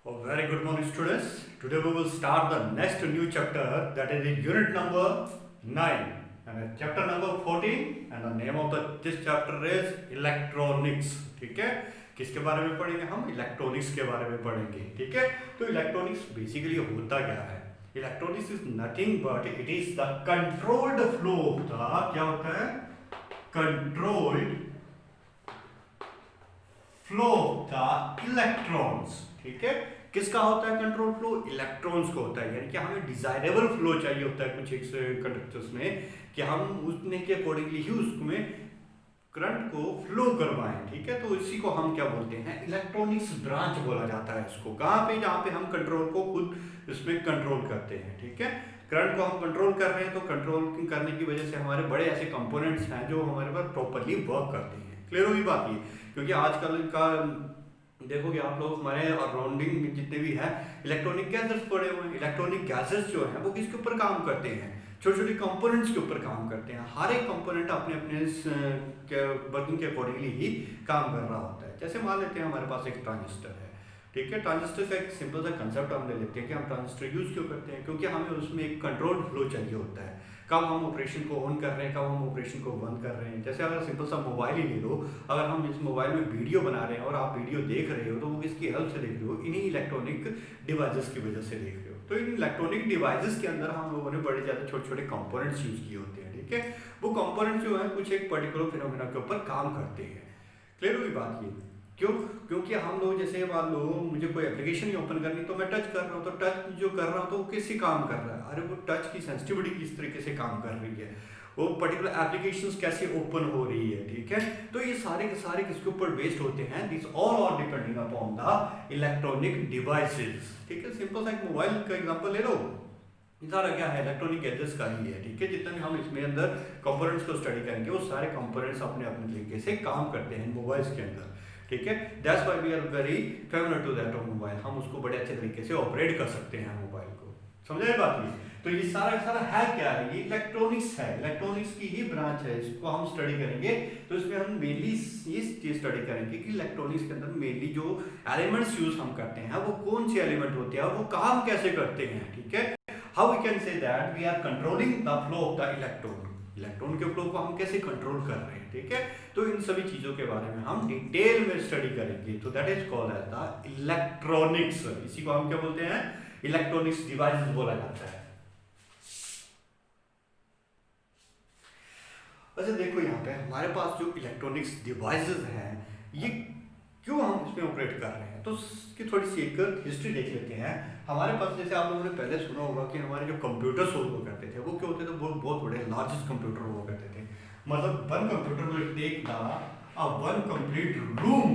Oh, very good morning, students. Today we will start the next new chapter, that is the unit number 9 and chapter number 14, and the name of this chapter is electronics. ठीक है, किसके बारे में पढ़ेंगे हम? Electronics के बारे में पढ़ेंगे. ठीक है, तो इलेक्ट्रॉनिक्स बेसिकली होता क्या है? Electronics is nothing but it is the controlled flow of the, क्या होता है? Controlled flow of the electrons. ठीक है, किसका होता है कंट्रोल फ्लो? इलेक्ट्रॉन्स को होता है. यानी कि हमें डिजायरेबल फ्लो चाहिए होता है कुछ एक कंडक्टर्स में, कि हम उसने के अकॉर्डिंगली ही उसमें करंट को फ्लो करवाएं. ठीक है, तो इसी को हम क्या बोलते हैं? इलेक्ट्रॉनिक्स ब्रांच बोला जाता है इसको. कहाँ पे? जहाँ पे हम कंट्रोल को खुद इसमें कंट्रोल करते हैं. ठीक है, करंट को हम कंट्रोल कर रहे हैं, तो कंट्रोल करने की वजह से हमारे बड़े ऐसे कंपोनेंट्स हैं जो हमारे पास प्रॉपरली वर्क करते हैं. क्लियर होगी बात ये? क्योंकि आजकल का देखोगे आप लोग, हमारे अराउंडिंग में जितने भी हैं इलेक्ट्रॉनिक गैजेट्स पड़े हुए हैं. इलेक्ट्रॉनिक गैजेट्स जो हैं वो किसके ऊपर काम करते हैं? छोटे छोटे कंपोनेंट्स के ऊपर काम करते हैं. हर एक कंपोनेंट अपने अपने वर्किंग के अकॉर्डिंगली ही काम कर रहा होता है. जैसे मान लेते हैं हमारे पास एक ट्रांजिस्टर है. ठीक है, ट्रांजिस्टर का एक सिंपल सा कंसेप्ट हम ले लेते हैं कि हम ट्रांजिस्टर यूज क्यों करते हैं? क्योंकि हमें उसमें एक कंट्रोल फ्लो चाहिए होता है. कब हम ऑपरेशन को ऑन कर रहे हैं, कब हम ऑपरेशन को बंद कर रहे हैं. जैसे अगर सिंपल सा मोबाइल ही ले लो, अगर हम इस मोबाइल में वीडियो बना रहे हैं और आप वीडियो देख रहे हो, तो वो किसकी हेल्प से देख रहे हो? इन्हीं इलेक्ट्रॉनिक डिवाइसेस की वजह से देख रहे हो. तो इन इलेक्ट्रॉनिक डिवाइसेस के अंदर हम लोगों ने बड़े ज़्यादा छोटे छोटे कंपोनेंट्स यूज किए होते हैं. ठीक है, वो कंपोनेंट्स जो है कुछ एक पर्टिकुलर फिनोमेना के ऊपर काम करते हैं. क्लियर हुई बात ये? क्यों? क्योंकि हम लोग जैसे मान लो मुझे कोई एप्लीकेशन ही ओपन करनी, तो मैं टच कर रहा हूँ, तो टच जो कर रहा हूँ तो वो किससे काम कर रहा है? अरे वो टच की सेंसिटिविटी किस तरीके से काम कर रही है, वो पर्टिकुलर एप्लीकेशंस कैसे ओपन हो रही है. ठीक है, तो ये सारे के सारे किसके ऊपर बेस्ड होते हैं? This all are depending upon the electronic devices. ठीक है, सिंपल सा एक मोबाइल का एग्जांपल ले लो, सारा क्या है? इलेक्ट्रॉनिक गैजेट्स का ही है. ठीक है, जितने भी हम इसमें अंदर कंपोनेंट्स को स्टडी करेंगे वो सारे कंपोनेंट्स अपने अपने तरीके से काम करते हैं मोबाइल्स के अंदर. ठीक है, that's why we are very familiar to that of mobile. हम उसको बड़े अच्छे तरीके से ऑपरेट कर सकते हैं मोबाइल को. समझे बात ये? तो ये सारा सारा है क्या है? ये इलेक्ट्रॉनिक्स है, इलेक्ट्रॉनिक्स की ही ब्रांच है. इसको हम स्टडी करेंगे तो इसमें हम मेनली ये चीज स्टडी करेंगे कि इलेक्ट्रॉनिक्स के अंदर मेनली जो एलिमेंट्स यूज हम करते हैं वो कौन से एलिमेंट होते हैं, वो काम कैसे करते हैं. ठीक है, how we can say that we are controlling the flow of the electron. Electron के फ्लो को हम कैसे कंट्रोल कर रहे हैं. ठीक है, तो इन सभी चीजों के बारे में हम डिटेल में स्टडी करेंगे. तो that is called as the electronics. इसी को हम क्या बोलते हैं? इलेक्ट्रॉनिक्स डिवाइसेस बोला जाता है. अच्छा देखो, यहाँ पे हमारे पास जो इलेक्ट्रॉनिक्स डिवाइसेस हैं ये क्यों हम इसमें ऑपरेट कर रहे हैं, तो इसकी थोड़ी सी एक हिस्ट्री देख लेते हैं. हमारे पास जैसे आप लोगों ने पहले सुना होगा कि हमारे जो कंप्यूटर्स हुआ करते थे वो क्या होते थे? बहुत बड़े लार्जेस्ट कंप्यूटर हुआ करते थे. मतलब one computer will take the one complete room.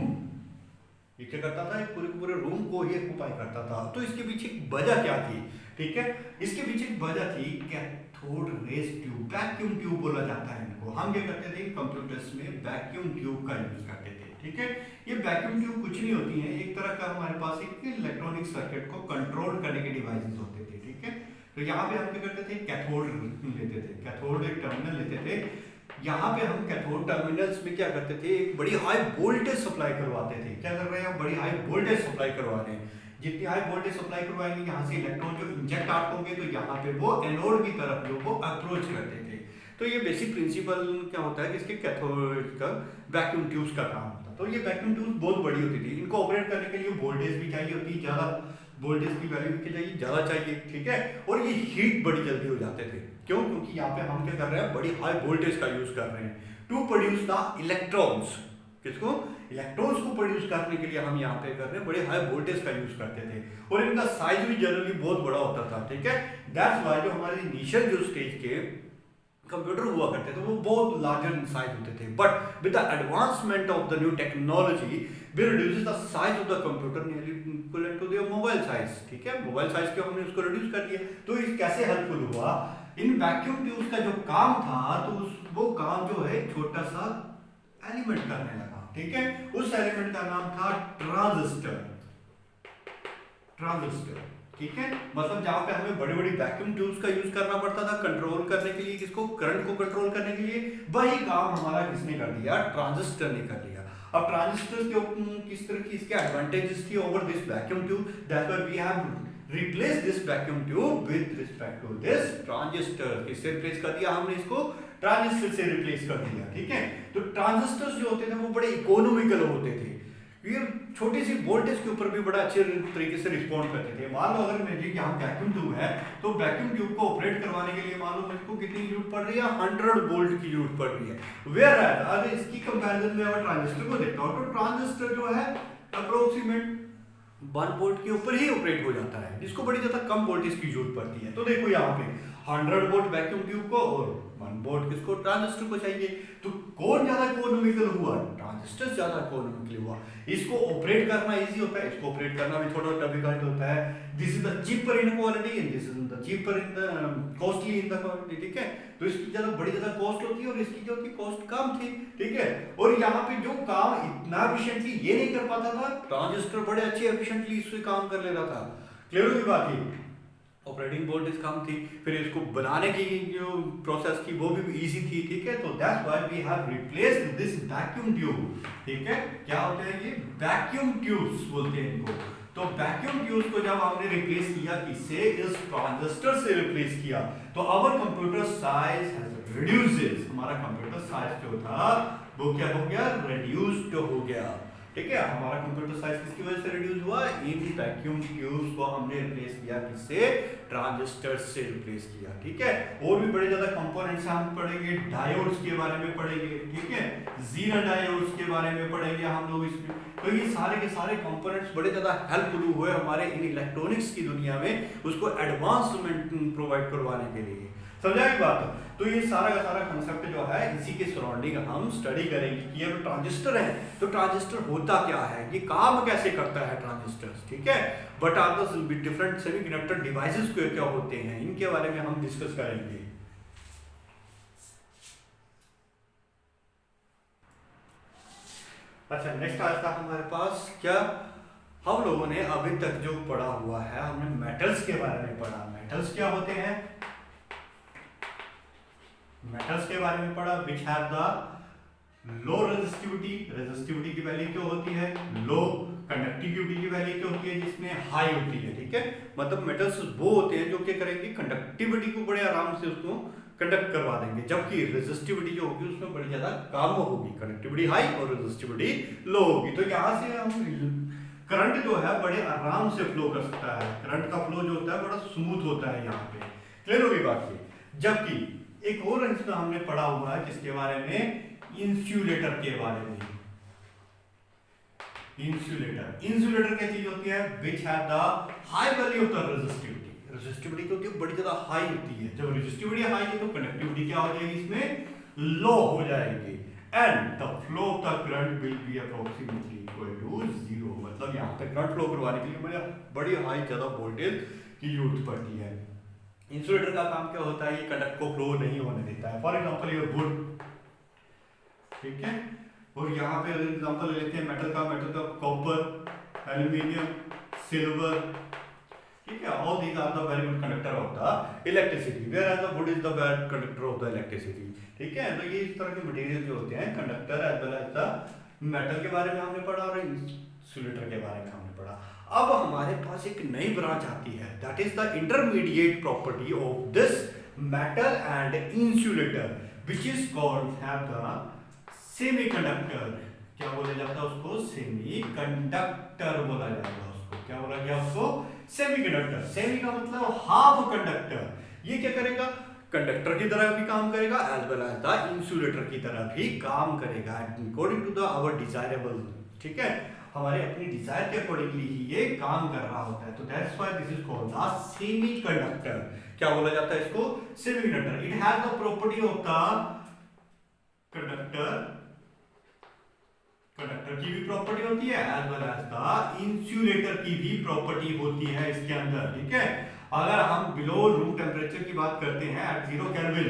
ये क्या करता था? एक पूरे रूम को ही ऑक्युपाई करता था. तो इसके पीछे एक वजह क्या थी? ठीक है, इसके पीछे एक वजह थी cathode rays tube. Vacuum tube बोला जाता है इनको. हम क्या करते थे कंप्यूटर्स में? वैक्यूम ट्यूब का यूज करते थे. ठीक है, ये वैक्यूम ट्यूब कुछ नहीं होती है, एक तरह का हमारे पास एक इलेक्ट्रॉनिक सर्किट को कंट्रोल करने के डिवाइसेस होते थे. ठीक है, तो यहाँ पे हम क्या करते थे? कैथोड लेते थे. कैथोड एक टर्मिनल लेते थे. यहाँ पे हम कैथोड टर्मिनल्स में क्या करते थे? एक बड़ी हाई वोल्टेज सप्लाई करवाते थे. क्या कर रहे हैं? बड़ी हाई वोल्टेज सप्लाई करवा रहे हैं. जितनी हाई वोल्टेज सप्लाई करवाएंगे, यहाँ से इलेक्ट्रॉन जो इंजेक्ट आउट होंगे तो यहाँ पे वो एनोड की तरफ जो वो अप्रोच करते थे. तो ये बेसिक प्रिंसिपल क्या होता है कि इसके कैथोड का वैक्यूम ट्यूब्स का काम होता है. तो ये वैक्यूम ट्यूब्स बहुत बड़ी होती थी. इनको ऑपरेट करने के लिए वोल्टेज भी चाहिए होती है, ज़्यादा वोल्टेज की वैल्यू भी चाहिए, ज़्यादा चाहिए. ठीक है, और ये हीट बड़ी जल्दी हो जाते थे. क्यों? क्योंकि यहाँ पे हम क्या कर रहे हैं? बड़ी हाई वोल्टेज का यूज कर रहे हैं टू प्रोड्यूस द इलेक्ट्रॉन्स. किसको? इलेक्ट्रॉन्स को प्रोड्यूस करने के लिए हम यहाँ पे कर रहे हैं बड़े हाई वोल्टेज का यूज करते थे. और इनका साइज भी जनरली बहुत बड़ा होता था. ठीक है, दैट्स व्हाई जो हमारे इनिशियल जो स्टेज के कंप्यूटर हुआ करते थे वो बहुत लार्जर इन साइज होते थे. But with the advancement of the new technology we reduces the size of the computer nearly equivalent to the mobile size. ठीक है, मोबाइल साइज के हमने उसको रिड्यूस कर दिया. तो ये कैसे हेल्पफुल हुआ? इन वैक्यूम ट्यूब्स का जो काम था तो वो काम जो है छोटा सा एलिमेंट करने लगा. ठीक है, उस एलिमेंट का नाम था ट्रांजिस्टर. ट्रांजिस्टर. ठीक है, मतलब जहां पे हमें बड़ी बड़ी वैक्यूम ट्यूब्स का यूज करना पड़ता था कंट्रोल करने के लिए, किसको? करंट को कंट्रोल करने के लिए, वही काम हमारा किसने कर दिया? ट्रांजिस्टर ने कर दिया. अब ट्रांजिस्टर के किस तरह की इसके एडवांटेजेस थी over this vacuum tube, that's why we have replace this vacuum tube with respect to this transistor. किससे रिप्लेस कर दिया हमने इसको? ट्रांजिस्टर से रिप्लेस कर दिया, ठीक है। तो ट्रांजिस्टर्स जो होते थे वो बड़े इकोनॉमिकल होते थे, ये छोटी सी वोल्टेज के ऊपर भी बड़ा अच्छे तरीके से रिस्पॉन्ड करते थे। मान लो अगर मेरे यहाँ वैक्यूम ट्यूब है तो वैक्यूम ट्यूब को ऑपरेट करवाने के लिए मान लो मेरे को कितनी जरूरत पड़ रही है? 100 वोल्ट की जरूरत पड़ रही है। वेयर अगर इसकी कंपैरिजन में अगर ट्रांजिस्टर को देखता हूँ तो ट्रांजिस्टर जो है अप्रोक्सीमेट 1 वोल्ट के ऊपर ही ऑपरेट हो जाता है, जिसको बड़ी ज्यादा कम वोल्टेज की जरूरत पड़ती है। तो देखो यहाँ पे 100 वोल्ट वैक्यूम ट्यूब को और 1 वोल्ट किसको? ट्रांजिस्टर को चाहिए। तो कौन ज्यादा इकोनॉमिकल हुआ? ट्रांजिस्टर ज्यादा इकोनॉमिकल हुआ। इसको ऑपरेट करना इजी होता है, इसको ऑपरेट करना भी थोड़ा डिफिकल्ट होता है। This is the cheaper in quality and this is the cheaper in the costly in the quality, ठीक है। तो इसकी बड़ी ज्यादा कॉस्ट होती है और इसकी जो थी कॉस्ट कम थी, ठीक है। और यहाँ पे जो काम इतना एफिशिएंटली ये नहीं कर पाता था, ट्रांजिस्टर बड़े अच्छे एफिशिएंटली इससे काम कर ले रहा था। क्लियर हुई बात? ही ऑपरेटिंग वोल्टेज कम थी, फिर इसको बनाने की जो प्रोसेस थी वो भी इजी थी, ठीक है। तो that's why we have replaced this vacuum tube, ठीक है। क्या होते हैं ये? वैक्यूम ट्यूब्स बोलते हैं इनको। तो वैक्यूम ट्यूब्स को जब हमने रिप्लेस किया किससे? इस ट्रांजिस्टर से रिप्लेस किया, तो our computer size has reduces. हमारा कंप्यूटर साइज जो था वो क्या हो गया? रिड्यूस्ड हो गया, ठीक है। हमारा कंप्यूटर साइज किसकी वजह से रिड्यूस हुआ? इन वैक्यूम ट्यूब्स को हमने रिप्लेस किया किससे? ट्रांजिस्टर से रिप्लेस किया, ठीक है। और भी बड़े ज्यादा कंपोनेंट्स हम पढ़ेंगे, डायोड्स के बारे में पढ़ेंगे, ठीक है। ज़ीरन डायोड्स के बारे में पढ़ेंगे हम लोग इसमें। तो ये सारे के सारे कंपोनेंट्स बड़े ज्यादा हेल्पफुल हुए हमारे इन इलेक्ट्रॉनिक्स की दुनिया में, उसको एडवांसमेंट प्रोवाइड करवाने के लिए। समझा की बात? तो ये सारा का सारा कंसेप्ट जो है इसी के सराउंडिंग हम स्टडी करेंगे कि ये ट्रांजिस्टर है तो ट्रांजिस्टर होता क्या है, ये काम कैसे करता है ट्रांजिस्टर, ठीक है। But are the different semiconductor devices क्या होते हैं, इनके बारे में हम डिस्कस करेंगे। अच्छा, नेक्स्ट आज था हमारे पास क्या, हम लोगों ने अभी तक जो पढ़ा हुआ है हमने मेटल्स के बारे में पढ़ा। मेटल्स क्या होते हैं? मेटल्स के बारे में पढ़ा which have the low resistivity, resistivity की वैल्यू क्या होती है? लो। कंडक्टिविटी की वैल्यू क्या होती है? जिसमें हाई होती है, ठीक है। मतलब मेटल्स वो होते हैं जो क्या करेंगे? कंडक्टिविटी को बड़े आराम से उसको कंडक्ट करवा देंगे, जबकि रेजिस्टिविटी जो होगी उसमें बड़ी ज्यादा कम होगी। कंडक्टिविटी हाई और रेजिस्टिविटी लो होगी। तो यहाँ से हम करंट जो है बड़े आराम से फ्लो कर सकता है, करंट का फ्लो जो होता है बड़ा स्मूथ होता है यहाँ पे। क्लियर होगी बात ये? जबकि एक और इसमें हमने पढ़ा हुआ है किसके बारे में? इंसुलेटर के बारे में। इंसुलेटर, इंसुलेटर क्या चीज होती है? Which have the high value of the resistivity. Resistivity क्या होती है? बड़ी ज्यादा हाई होती है। जब रेजिस्टिविटी हाई है तो कंडक्टिविटी क्या हो जाएगी? इसमें लो हो जाएगी। And the flow of the current will be approximately equal to 0। मतलब यहाँ पे करंट फ्लो करवाने के लिए बड़ी हाई ज्यादा वोल्टेज की जरूरत पड़ती है। इंसुलेटर का काम क्या होता है? ये कंडक्ट को फ्लो नहीं होने देता है। फॉर एग्जांपल ये वुड, ठीक है। और यहाँ पे एग्जांपल लेते हैं मेटल का कॉपर, एल्यूमिनियम, सिल्वर, ठीक है। All these are the very good conductor of the electricity, where as the wood is the bad conductor of the electricity, ठीक है। तो ये इस तरह के मटेरियल जो होते हैं conductor as well as the metal के बारे में हमने पढ़ा और इंसुलेटर के बारे में हमने पढ़ा। अब हमारे पास एक नई ब्रांच आती है, that is the intermediate property of this metal and insulator which is called have the semiconductor. क्या बोला जाता है उसको? सेमीकंडक्टर बोला जाता है उसको। क्या बोला गया उसको? सेमीकंडक्टर। सेमी का मतलब हाफ कंडक्टर। ये क्या करेगा? कंडक्टर की तरह भी काम करेगा as well as the insulator की तरह भी काम करेगा according to the our desirable, ठीक है। हमारे अपनी डिजायर के अकॉर्डिंगली ही ये काम कर रहा होता है। तो that's why this is called the semiconductor. क्या बोला जाता है इसको? Semiconductor. It has the property of the conductor, conductor की भी प्रॉपर्टी होती है as well as the insulator की भी प्रॉपर्टी होती है इसके अंदर, ठीक है। अगर हम बिलो रूम टेम्परेचर की बात करते हैं एट 0 केल्विन,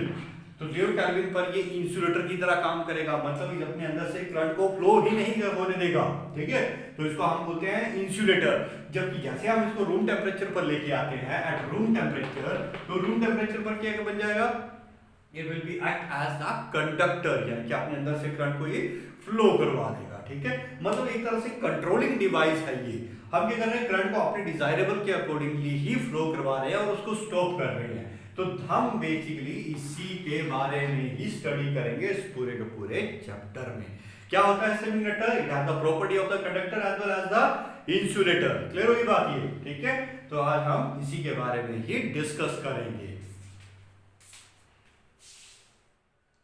तो 0 केल्विन पर ये इंसुलेटर की तरह काम करेगा, मतलब ये अपने अंदर से करंट को फ्लो ही नहीं होने देगा, ठीक है। तो इसको हम बोलते हैं इंसुलेटर। जबकि जैसे हम इसको रूम टेम्परेचर पर लेके आते हैं एट रूम टेम्परेचर, तो रूम टेम्परेचर पर क्या बन जाएगा? It will be act as the conductor, यानी कि अपने अंदर से करंट को ये फ्लो करवा देगा, ठीक है, मतलब एक तरह से कंट्रोलिंग डिवाइस है ये। हम क्या कर रहे हैं, करंट को अपने डिजायरेबल के अकॉर्डिंगली ही फ्लो करवा रहे हैं और उसको स्टॉप कर रहे हैं। तो हम बेसिकली इसी के बारे में ही स्टडी करेंगे इस पूरे के पूरे चैप्टर में। क्या होता है semiconductor? It has the property of the conductor as well as the insulator. Clear हुई बात ये, ठीक है। तो आज हम इसी के बारे में ही डिस्कस करेंगे।